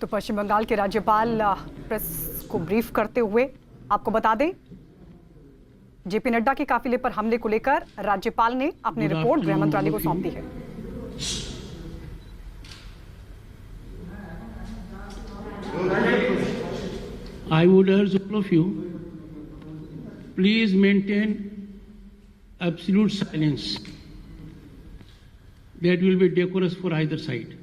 तो पश्चिम बंगाल के राज्यपाल प्रेस को ब्रीफ करते हुए आपको बता दें, जेपी नड्डा के काफिले पर हमले को लेकर राज्यपाल ने अपनी रिपोर्ट गृह मंत्रालय को सौंप दी है। I would urge all of you, please maintain absolute silence. That will be decorous for either side.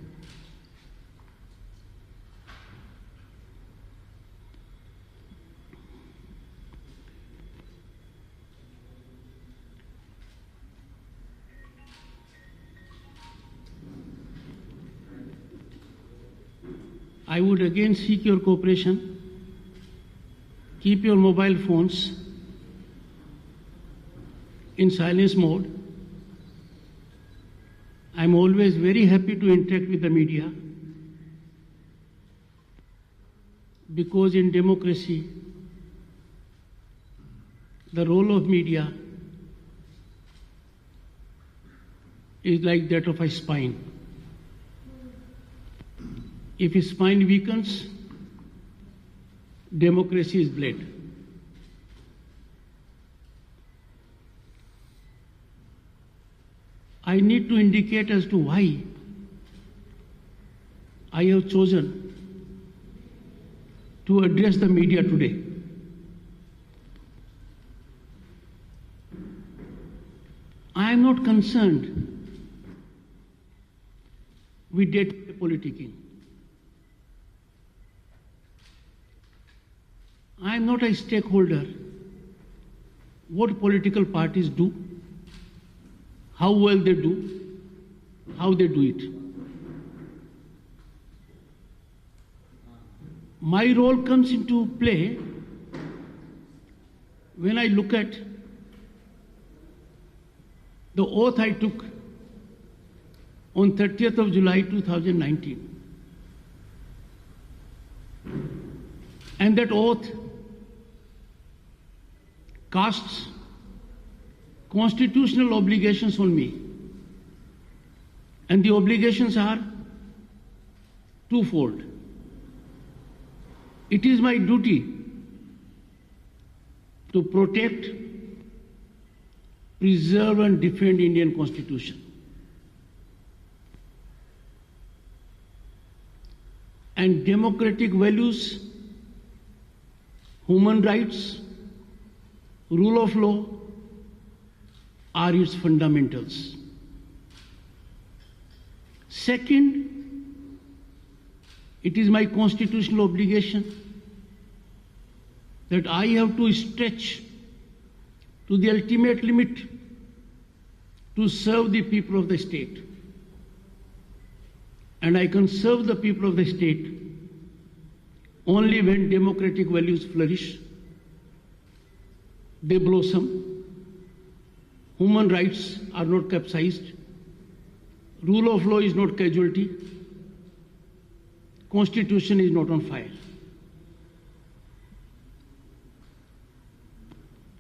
I would again seek your cooperation. Keep your mobile phones in silence mode. I'm always very happy to interact with the media because in democracy, the role of media is like that of a spine. If a spine weakens, democracy is bled. I need to indicate as to why I have chosen to address the media today. I am not concerned with day-to-day politicking. I am not a stakeholder. What political parties do, how well they do, how they do it. My role comes into play when I look at the oath I took on 30th of July 2019. And that oath casts constitutional obligations on me. And the obligations are twofold. It is my duty to protect, preserve and defend Indian Constitution. And democratic values, human rights, rule of law are its fundamentals. Second, it is my constitutional obligation that I have to stretch to the ultimate limit to serve the people of the state. And I can serve the people of the state only when democratic values flourish, they blossom, human rights are not capsized, rule of law is not casualty, constitution is not on fire.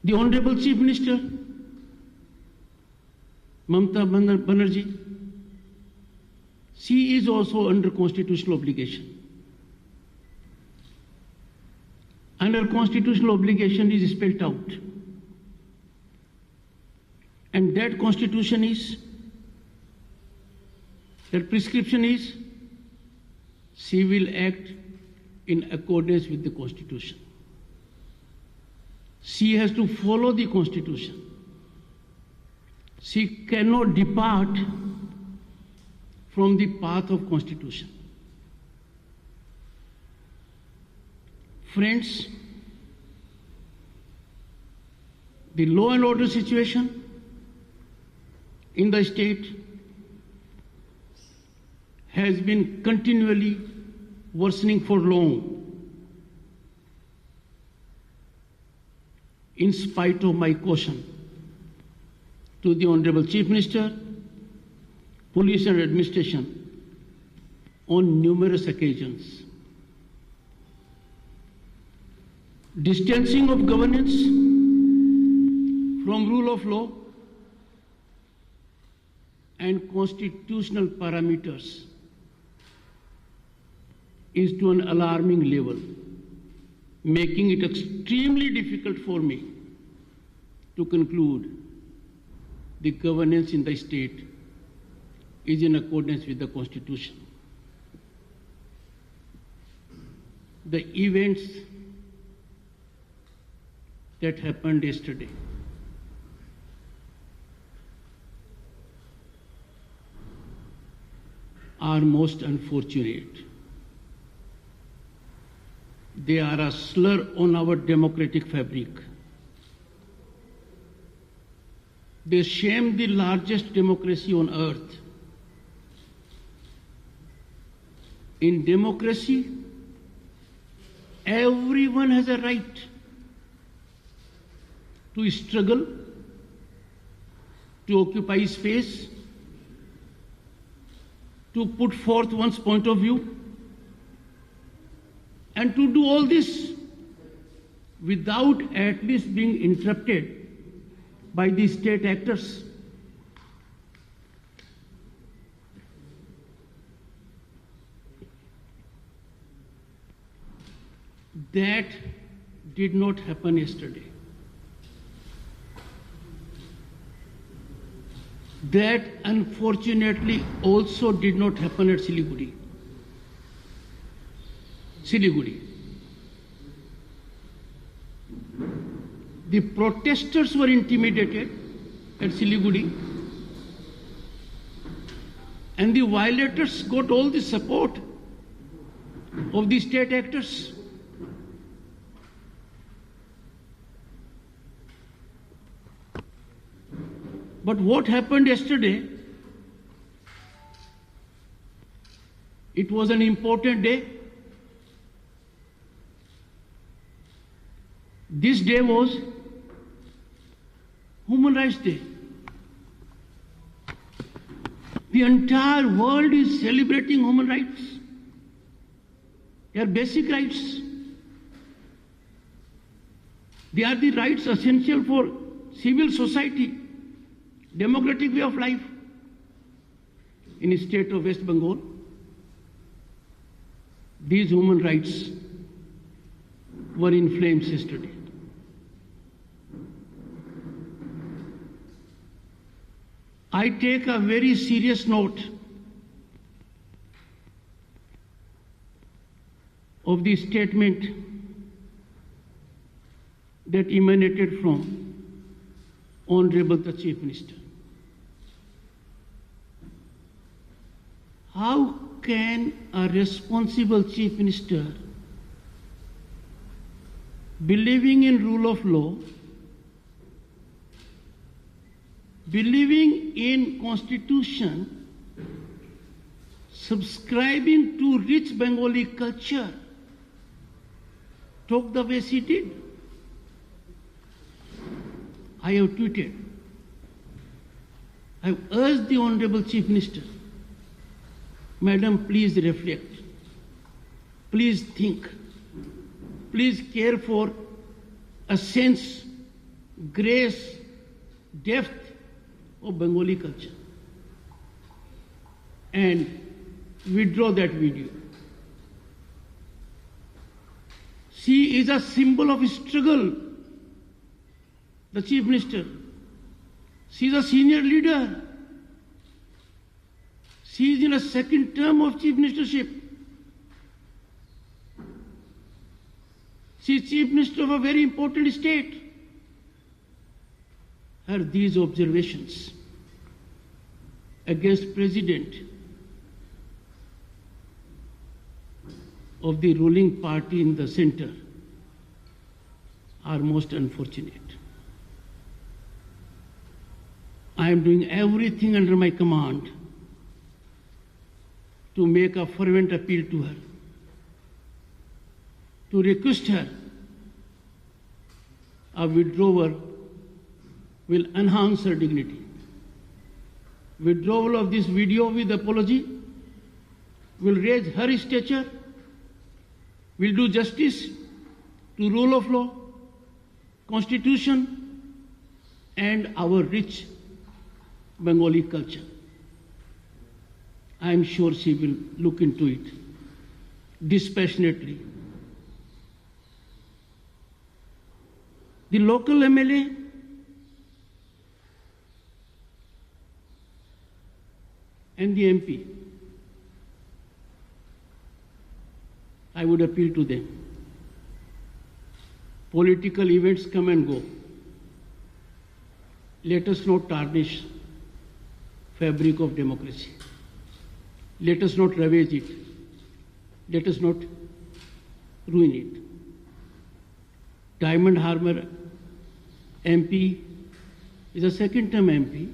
The Honorable Chief Minister, Mamata Banerjee, she is also under constitutional obligation. And her constitutional obligation is spelled out. And that constitution is, that prescription is, she will act in accordance with the constitution. She has to follow the constitution. She cannot depart from the path of constitution. Friends, the law and order situation in the state has been continually worsening for long, in spite of my caution to the Honorable Chief Minister, Police and Administration on numerous occasions. Distancing of governance from rule of law and constitutional parameters is to an alarming level, making it extremely difficult for me to conclude the governance in the state is in accordance with the Constitution. The events that happened yesterday are most unfortunate. They are a slur on our democratic fabric. They shame the largest democracy on earth. In democracy, everyone has a right to struggle, to occupy space, to put forth one's point of view, and to do all this without at least being interrupted by the state actors. That did not happen yesterday. That unfortunately also did not happen at Siliguri. The protesters were intimidated at Siliguri, and the violators got all the support of the state actors. But what happened yesterday, it was an important day. This day was Human Rights Day. The entire world is celebrating human rights. They are basic rights. They are the rights essential for civil society, democratic way of life. In the state of West Bengal, these human rights were in flames yesterday. I take a very serious note of the statement that emanated from Honorable the Chief Minister. How can a responsible Chief Minister, believing in rule of law, believing in Constitution, subscribing to rich Bengali culture, talk the way she did? I have tweeted, I have urged the Honorable Chief Minister, Madam, please reflect, please think, please care for a sense, grace, depth of Bengali culture, and withdraw that video. She is a symbol of struggle, the Chief Minister. She is a senior leader. She is in a second term of Chief Ministership. She is Chief Minister of a very important state. Her these observations against President of the ruling party in the center are most unfortunate. I am doing everything under my command to make a fervent appeal to her, to request her a withdrawal will enhance her dignity. Withdrawal of this video with apology will raise her stature, will do justice to rule of law, Constitution, and our rich Bengali culture. I am sure she will look into it. dispassionately. The local MLA and the MP, I would appeal to them. Political events come and go. Let us not tarnish fabric of democracy. Let us not ravage it. Let us not ruin it. Diamond Harbour MP is a second-term MP,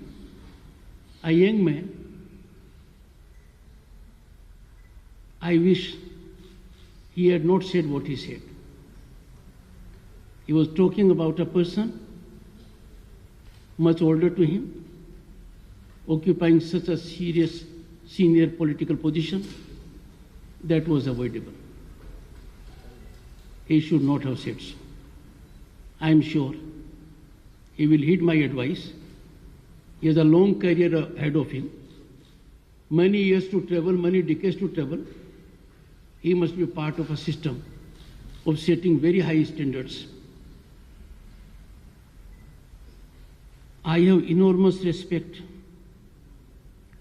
a young man. I wish he had not said what he said. He was talking about a person much older to him, occupying such a serious senior political position. That was avoidable. He should not have said so. I am sure he will heed my advice. He has a long career ahead of him, many years to travel, many decades to travel. He must be part of a system of setting very high standards. I have enormous respect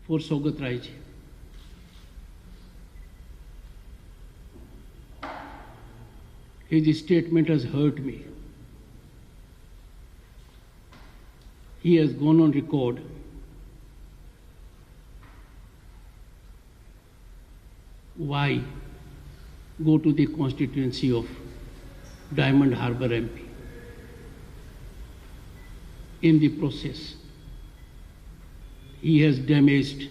for Saugat Rai ji. His statement has hurt me. He has gone on record why go to the constituency of Diamond Harbour MP. In the process, he has damaged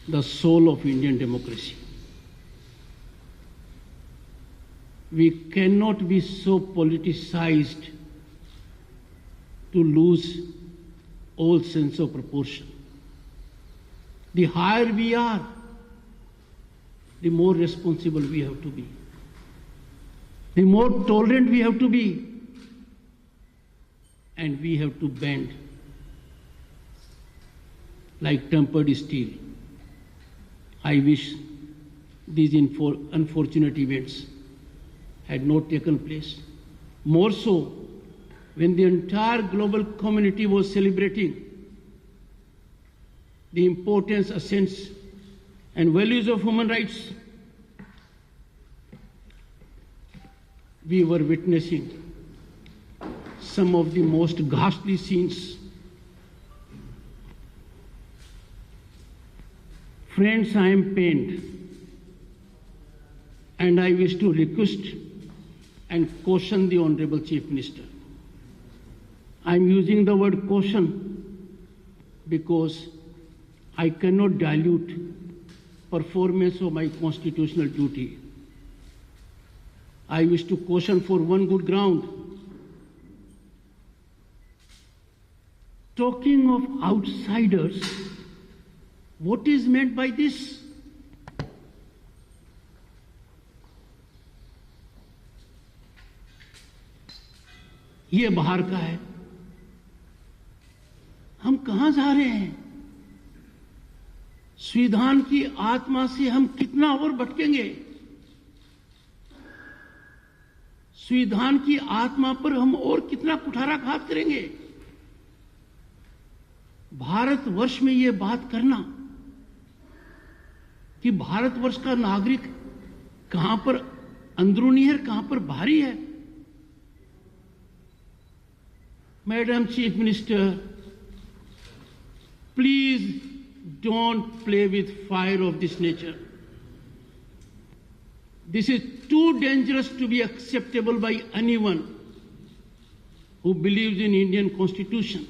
the soul of Indian democracy. We cannot be so politicized to lose all sense of proportion. The higher we are, the more responsible we have to be, the more tolerant we have to be, and we have to bend like tempered steel. I wish these unfortunate events had not taken place. More so when the entire global community was celebrating the importance, essence, and values of human rights. We were witnessing some of the most ghastly scenes. Friends, I am pained, and I wish to request and caution the Honorable Chief Minister. I am using the word caution because I cannot dilute performance of my constitutional duty. I wish to caution for one good ground. Talking of outsiders, what is meant by this? ये बाहर का है, हम कहां जा रहे हैं? संविधान की आत्मा से हम कितना और भटकेंगे? संविधान की आत्मा पर हम और कितना कुठाराघात करेंगे? भारतवर्ष में ये बात करना कि भारतवर्ष का नागरिक कहां पर अंदरूनी है, कहां पर बाहरी है। Madam chief minister, please don't play with fire of this nature. This is too dangerous to be acceptable by anyone who believes in Indian Constitution,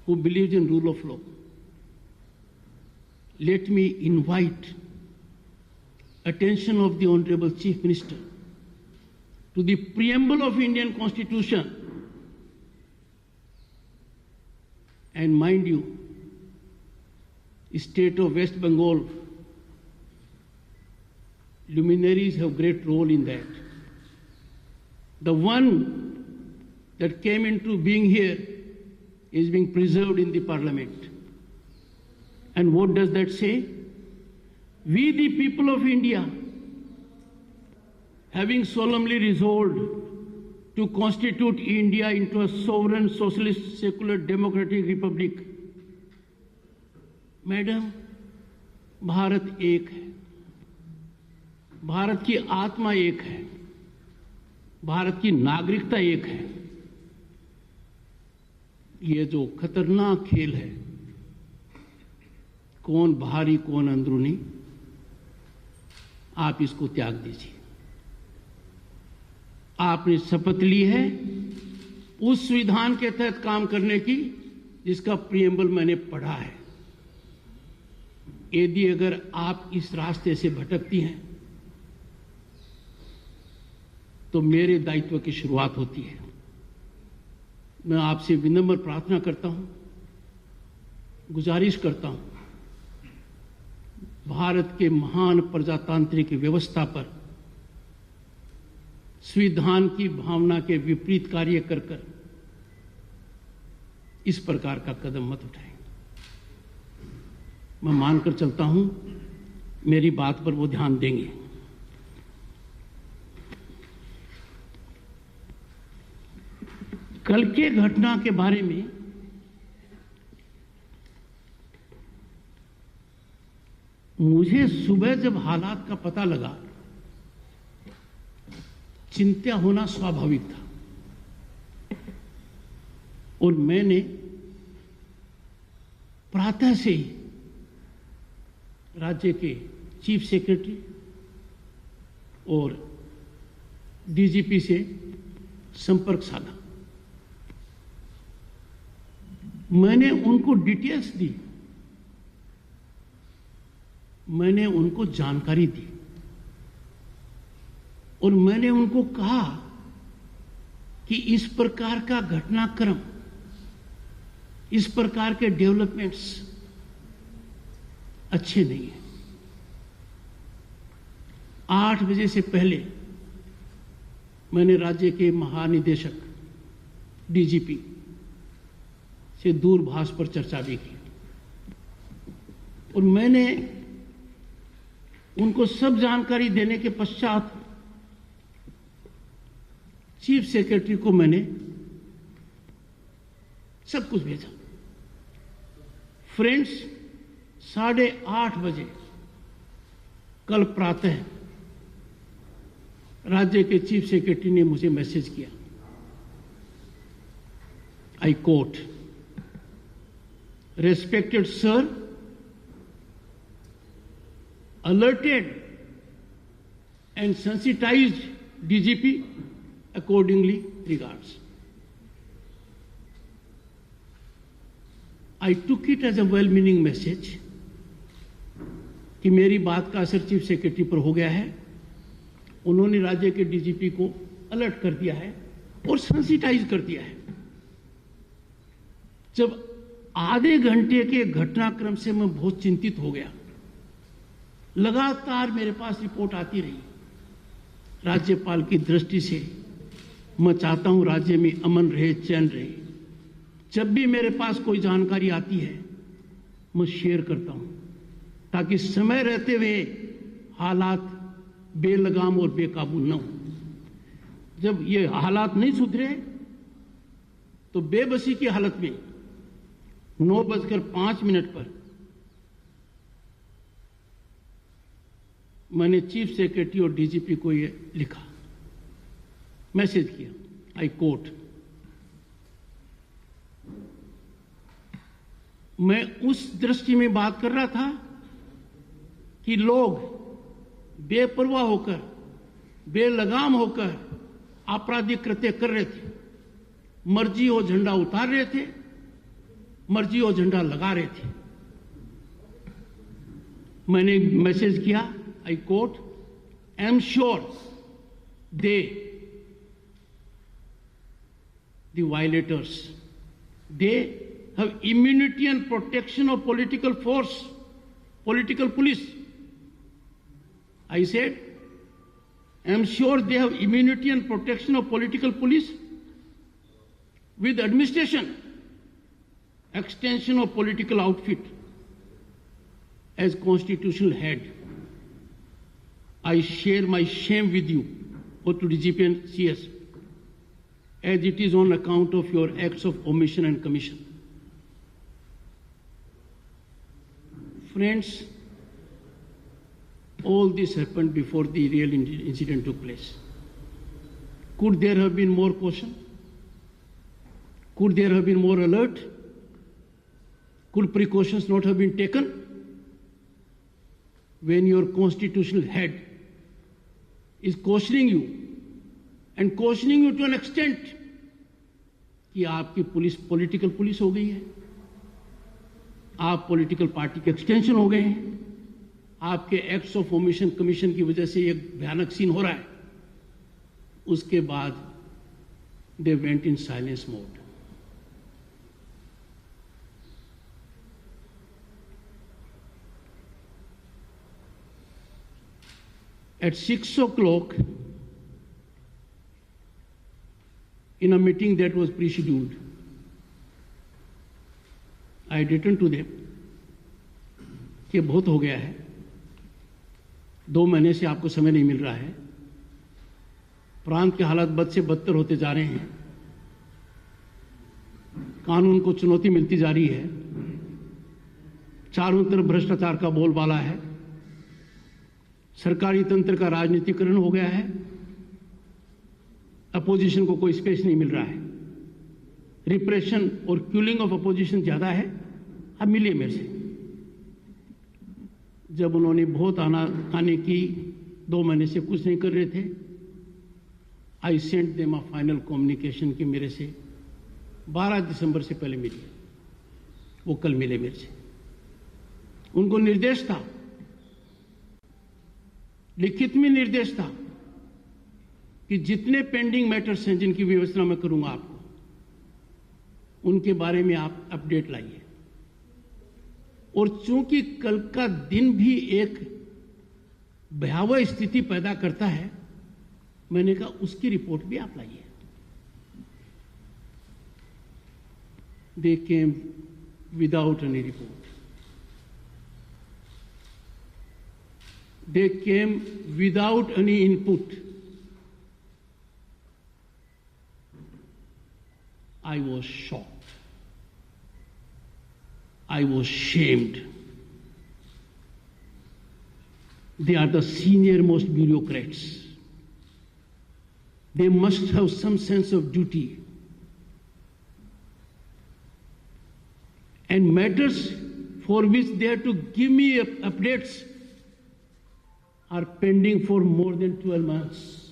who believes in rule of law. Let me invite attention of the Honorable Chief Minister to the preamble of Indian Constitution. And mind you, state of West Bengal, luminaries have great role in that. The one that came into being here is being preserved in the parliament. And what does that say? We, the people of India, having solemnly resolved to constitute India into a sovereign, socialist, secular, democratic republic. Madam, Bharat एक है, भारत की आत्मा एक है, भारत की नागरिकता एक है। ये जो खतरनाक खेल है, कौन बाहरी कौन अंदरूनी, आप इसको त्याग दीजिए। आपने शपथ ली है उस संविधान के तहत काम करने की जिसका प्रियम्बल मैंने पढ़ा है। यदि अगर आप इस रास्ते से भटकती हैं तो मेरे दायित्व की शुरुआत होती है। मैं आपसे विनम्र प्रार्थना करता हूं, गुजारिश करता हूं, भारत के महान प्रजातांत्रिक व्यवस्था पर संविधान की भावना के विपरीत कार्य कर कर इस प्रकार का कदम मत उठाएं। मैं मानकर चलता हूं मेरी बात पर वो ध्यान देंगे। कल के घटना के बारे में मुझे सुबह जब हालात का पता लगा, चिंता होना स्वाभाविक था और मैंने प्रातः से ही राज्य के चीफ सेक्रेटरी और डीजीपी से संपर्क साधा। मैंने उनको डिटेल्स दी, मैंने उनको जानकारी दी और मैंने उनको कहा कि इस प्रकार का घटनाक्रम, इस प्रकार के डेवलपमेंट्स अच्छे नहीं हैं। 8 बजे से पहले मैंने राज्य के महानिदेशक डीजीपी से दूरभाष पर चर्चा भी की और मैंने उनको सब जानकारी देने के पश्चात चीफ सेक्रेटरी को मैंने सब कुछ भेजा। फ्रेंड्स, 8:30 बजे कल प्रातः राज्य के चीफ सेक्रेटरी ने मुझे मैसेज किया। I quote, respected sir, alerted and sensitized DGP, accordingly regards. I took it as a well-meaning message कि मेरी बात का असर चीफ सेक्रेटरी पर हो गया है। उन्होंने राज्य के डीजीपी को अलर्ट कर दिया है और सेंसिटाइज कर दिया है। जब आधे घंटे के घटनाक्रम से मैं बहुत चिंतित हो गया। लगातार मेरे पास रिपोर्ट आती रही। राज्यपाल की दृष्टि से मैं चाहता हूं राज्य में अमन रहे, चैन रहे। जब भी मेरे पास कोई जानकारी आती है मैं शेयर करता हूं ताकि समय रहते हुए हालात बेलगाम और बेकाबू न हो। जब ये हालात नहीं सुधरे तो बेबसी की हालत में 9:05 पर मैंने चीफ सेक्रेटरी और डीजीपी को ये लिखा, मैसेज किया। आई कोट, मैं उस दृष्टि में बात कर रहा था कि लोग बेपरवाह होकर, बेलगाम होकर आपराधिक कृत्य कर रहे थे। मर्जी हो झंडा उतार रहे थे, मर्जी हो झंडा लगा रहे थे। मैंने मैसेज किया, I quote, I am sure the violators, they have immunity and protection of political force, political police. I said, I am sure they have immunity and protection of political police with administration, extension of political outfit as constitutional head. I share my shame with you, both to DGP and CS, as it is on account of your acts of omission and commission. Friends, all this happened before the real incident took place. Could there have been more caution? Could there have been more alert? Could precautions not have been taken? When your constitutional head is cautioning you, and cautioning you to an extent कि आपकी police political police हो गई है, आप political party के extension हो गए हैं, आपके एक्ट्स ऑफ ओमिशन कमीशन की वजह से एक भयानक सीन हो रहा है, उसके बाद they went in silence mode. At 6 o'clock, in a meeting that was pre-scheduled, I had written to them कि बहुत हो गया है, 2 महीने से आपको समय नहीं मिल रहा है, प्रांत के हालात बद से बदतर होते जा रहे हैं, कानून को चुनौती मिलती जा रही है, चारों तरफ भ्रष्टाचार का बोलबाला है, सरकारी तंत्र का राजनीतिकरण हो गया है, अपोजिशन को कोई स्पेस नहीं मिल रहा है, रिप्रेशन और किलिंग ऑफ अपोजिशन ज्यादा है. अब मिलिए मेरे से. जब उन्होंने बहुत आने की 2 महीने से कुछ नहीं कर रहे थे, I sent them a final communication कि मेरे से 12 दिसंबर से पहले मिलिए. वो कल मिले मेरे से. उनको निर्देश था, लिखित में निर्देश था कि जितने पेंडिंग मैटर्स हैं जिनकी व्यवस्था मैं करूंगा आपको, उनके बारे में आप अपडेट लाइए. और चूंकि कल का दिन भी एक भयावह स्थिति पैदा करता है, मैंने कहा उसकी रिपोर्ट भी आप लाइए. They came without any report. They came without any input. I was shocked. I was shamed. They are the senior most bureaucrats. They must have some sense of duty. And matters for which they have to give me updates are pending for more than 12 months.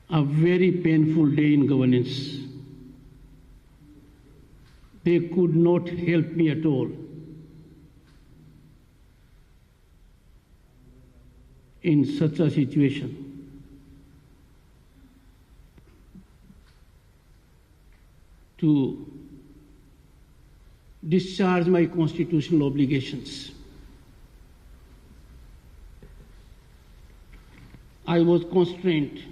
A very painful day in governance. They could not help me at all. In such a situation, to discharge my constitutional obligations, I was constrained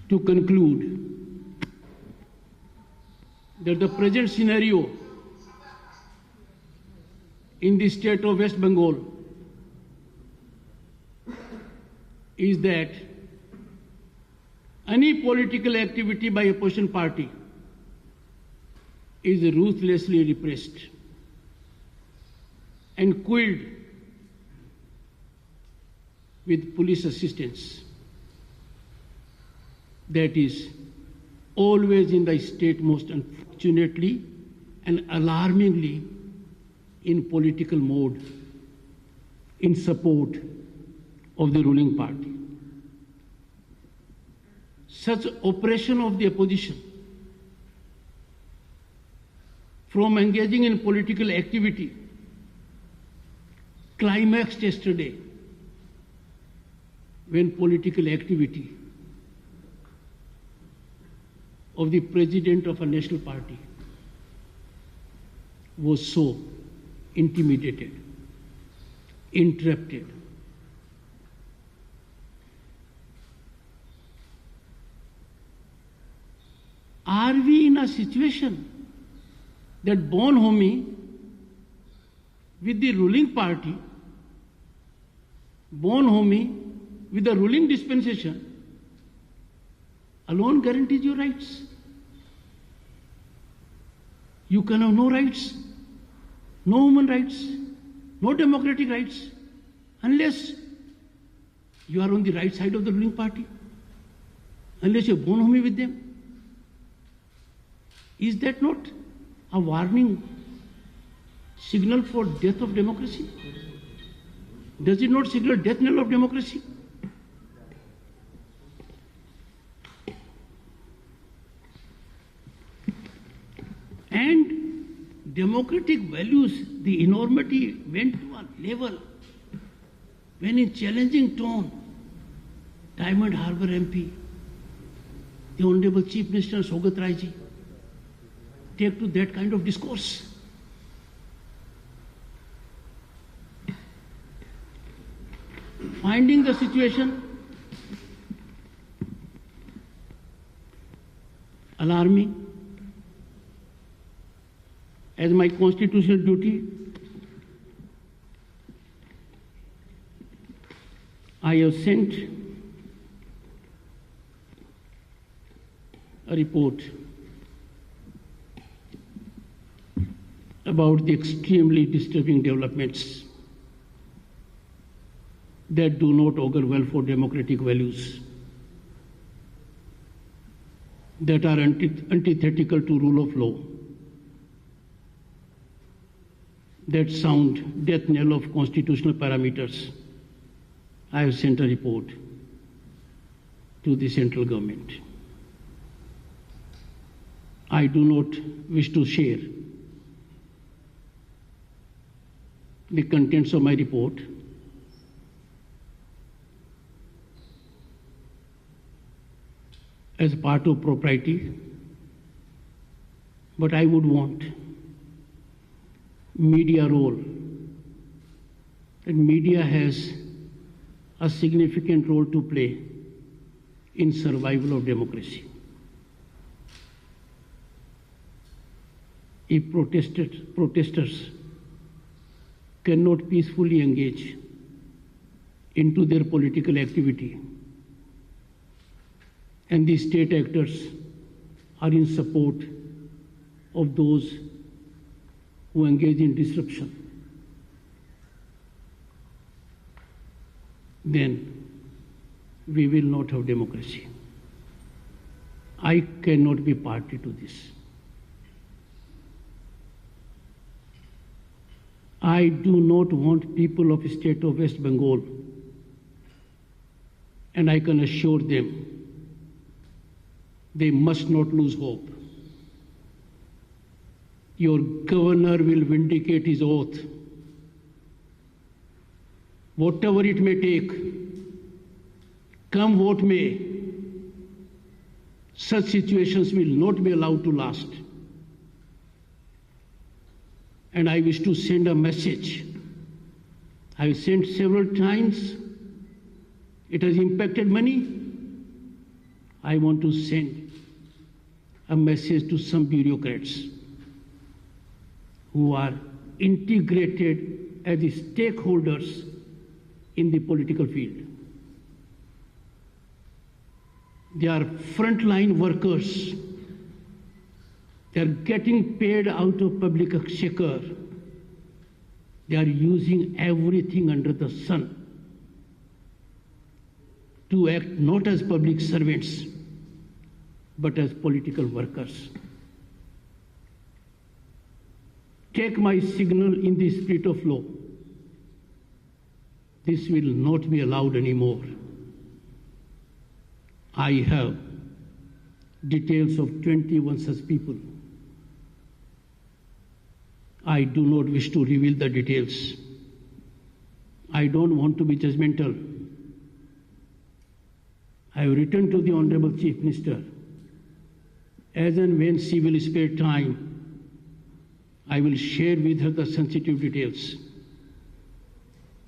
to conclude that the present scenario in the state of West Bengal is that any political activity by opposition party is ruthlessly repressed and quelled with police assistance. That is always in the state, most unfortunately and alarmingly in political mode, in support of the ruling party. Such oppression of the opposition from engaging in political activity climaxed yesterday when political activity of the president of a national party was so intimidated, interrupted. Are we in a situation that bonhomie with the ruling party, bonhomie with the ruling dispensation alone guarantees your rights. You can have no rights, no human rights, no democratic rights, unless you are on the right side of the ruling party, unless you are bonhomie with them. Is that not a warning signal for death of democracy? Does it not signal death knell of democracy? And democratic values, the enormity went to a level when in challenging tone, Diamond Harbour MP, the Honorable Chief Minister Sogat Rai ji, take to that kind of discourse. Finding the situation alarming, as my constitutional duty, I have sent a report about the extremely disturbing developments that do not augur well for democratic values, that are antithetical to rule of law, that sound death knell of constitutional parameters. I have sent a report to the central government. I do not wish to share the contents of my report, as part of propriety, but I would want media role, and media has a significant role to play in survival of democracy. If protesters cannot peacefully engage into their political activity, and the state actors are in support of those who engage in disruption, then we will not have democracy. I cannot be party to this. I do not want people of the state of West Bengal, and I can assure them they must not lose hope. Your governor will vindicate his oath. Whatever it may take, come what may, such situations will not be allowed to last. And I wish to send a message. I have sent several times. It has impacted many. I want to send a message to some bureaucrats who are integrated as the stakeholders in the political field. They are frontline workers. They are getting paid out of public exchequer. They are using everything under the sun to act not as public servants, but as political workers. Take my signal in the spirit of law. This will not be allowed anymore. I have details of 21 such people. I do not wish to reveal the details. I don't want to be judgmental. I have written to the Honorable Chief Minister. As and when she will spare time, I will share with her the sensitive details.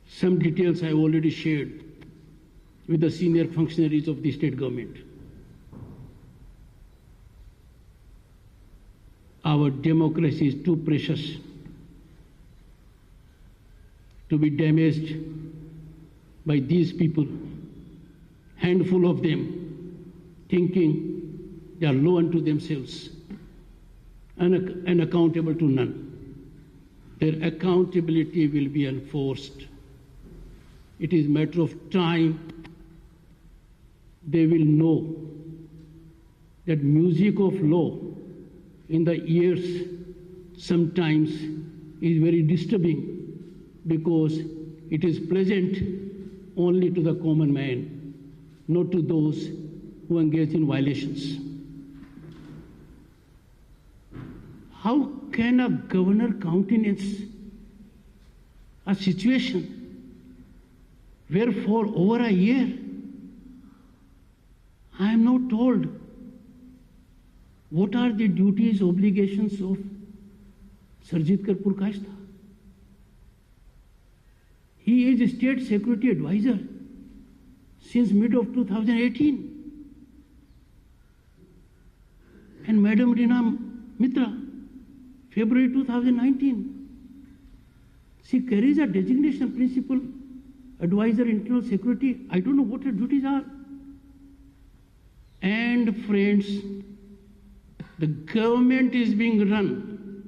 Some details I have already shared with the senior functionaries of the state government. Our democracy is too precious to be damaged by these people, handful of them, thinking they are law unto themselves, unaccountable to none. Their accountability will be enforced. It is a matter of time. They will know that music of law in the ears sometimes is very disturbing because it is pleasant only to the common man, not to those who engage in violations. How can a governor countenance a situation where for over a year I am not told what are the duties, obligations of Sarjit Purkashta? He is a state security advisor since mid of 2018. And Madam Reena Mitra, February 2019. She carries a designation principal advisor internal security. I don't know what her duties are. And friends, the government is being run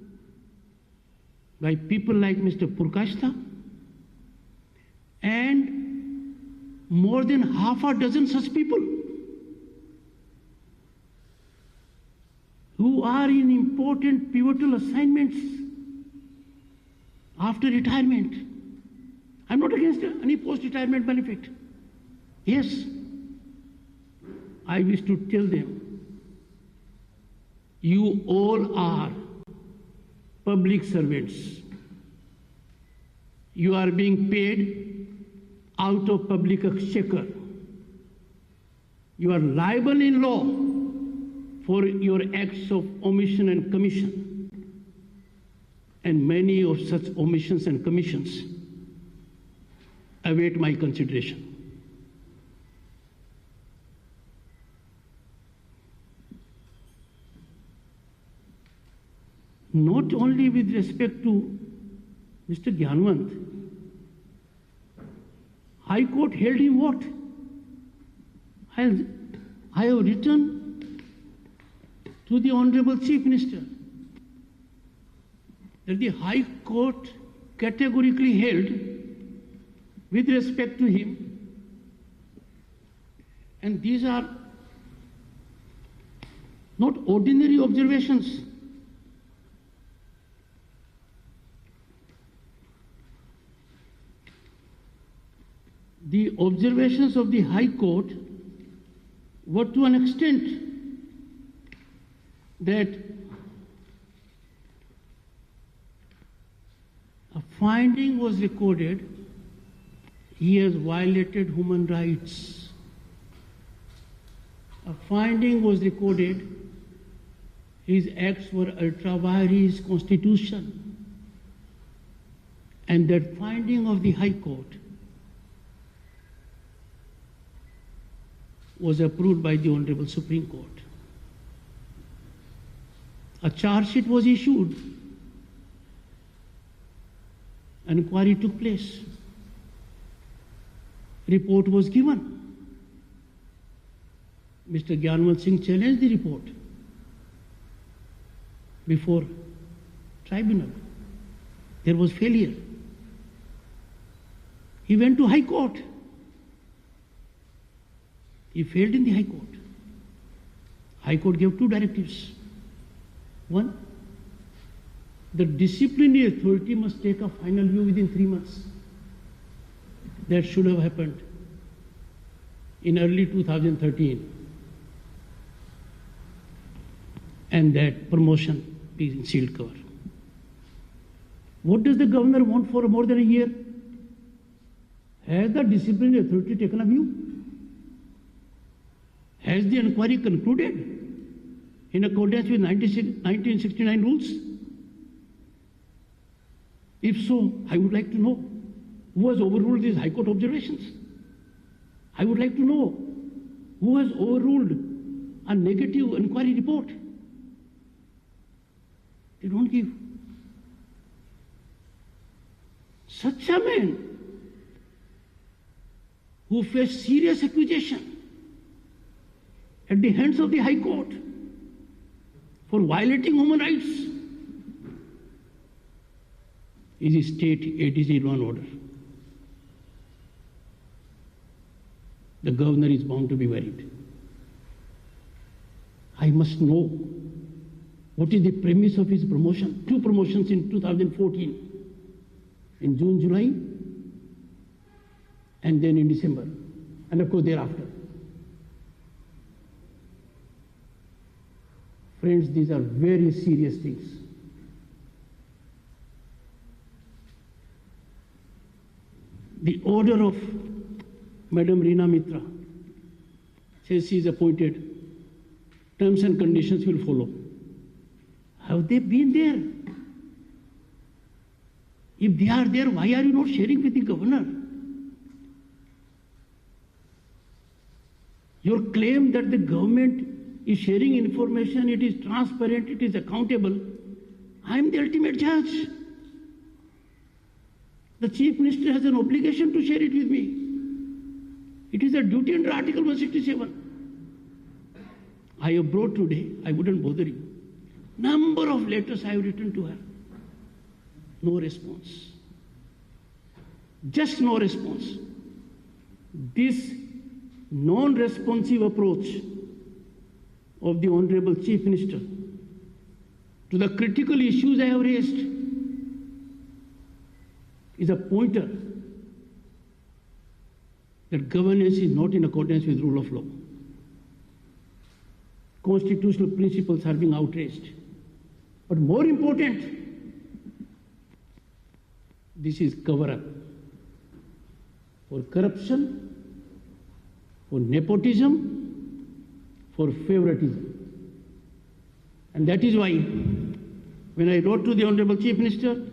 by people like Mr. Purkashta and more than half a dozen such people who are in important pivotal assignments after retirement. I'm not against any post-retirement benefit. Yes, I wish to tell them, you all are public servants. You are being paid out of public exchequer. You are liable in law for your acts of omission and commission. And many of such omissions and commissions await my consideration. Not only with respect to Mr. Gyanwant, High Court held him what? I have written to the Honorable Chief Minister that the High Court categorically held with respect to him, and these are not ordinary observations. The observations of the High Court were to an extent that a finding was recorded, he has violated human rights. A finding was recorded, his acts were ultra vires constitution. And that finding of the High Court was approved by the Honorable Supreme Court. A charge sheet was issued. An inquiry took place. Report was given. Mr. Gyanwant Singh challenged the report before tribunal. There was failure. He went to High Court. He failed in the High Court. High Court gave two directives. One, the disciplinary authority must take a final view within 3 months. That should have happened in early 2013. And that promotion is in sealed cover. What does the governor want for more than a year? Has the disciplinary authority taken a view? Has the inquiry concluded in accordance with 1969 rules? If so, I would like to know who has overruled these High Court observations. I would like to know who has overruled a negative inquiry report. They don't give. Such a man who faced serious accusation at the hands of the High Court for violating human rights is a state agency law and order. The governor is bound to be worried. I must know what is the premise of his promotion. 2 promotions in 2014, in June, July, and then in December, and of course thereafter. Friends, these are very serious things. The order of Madam Reena Mitra says she is appointed. Terms and conditions will follow. Have they been there? If they are there, why are you not sharing with the governor? Your claim that the government is sharing information, it is transparent, it is accountable. I am the ultimate judge. The Chief Minister has an obligation to share it with me. It is a duty under Article 167. I have brought today, I wouldn't bother you. Number of letters I have written to her. No response. Just no response. This non-responsive approach of the Honorable Chief Minister to the critical issues I have raised is a pointer that governance is not in accordance with rule of law. Constitutional principles are being outraged. But more important, this is cover-up for corruption, for nepotism, for favoritism. And that is why, when I wrote to the Honorable Chief Minister,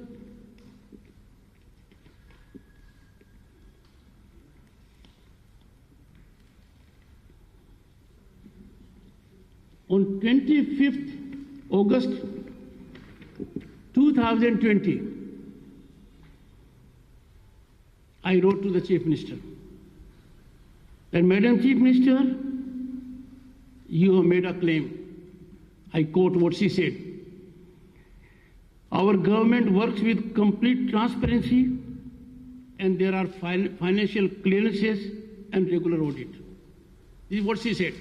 on 25th August 2020, I wrote to the Chief Minister that, Madam Chief Minister, you have made a claim. I quote what she said. Our government works with complete transparency and there are financial clearances and regular audit. This is what she said.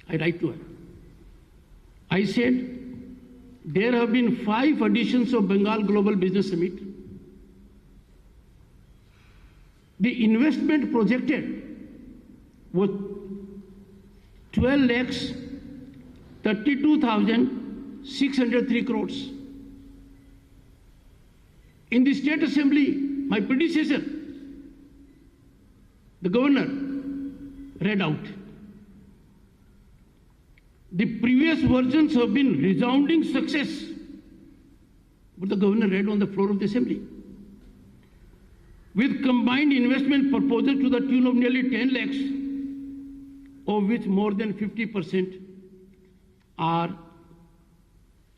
I write to her. I said, there have been 5 editions of Bengal Global Business Summit. The investment projected was 12,32,603 crores. In the State Assembly, my predecessor, the governor, read out. The previous versions have been resounding success, but the governor read on the floor of the Assembly. With combined investment proposal to the tune of nearly 10 lakhs, of which more than 50% are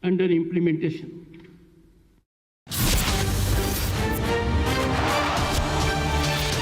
under implementation.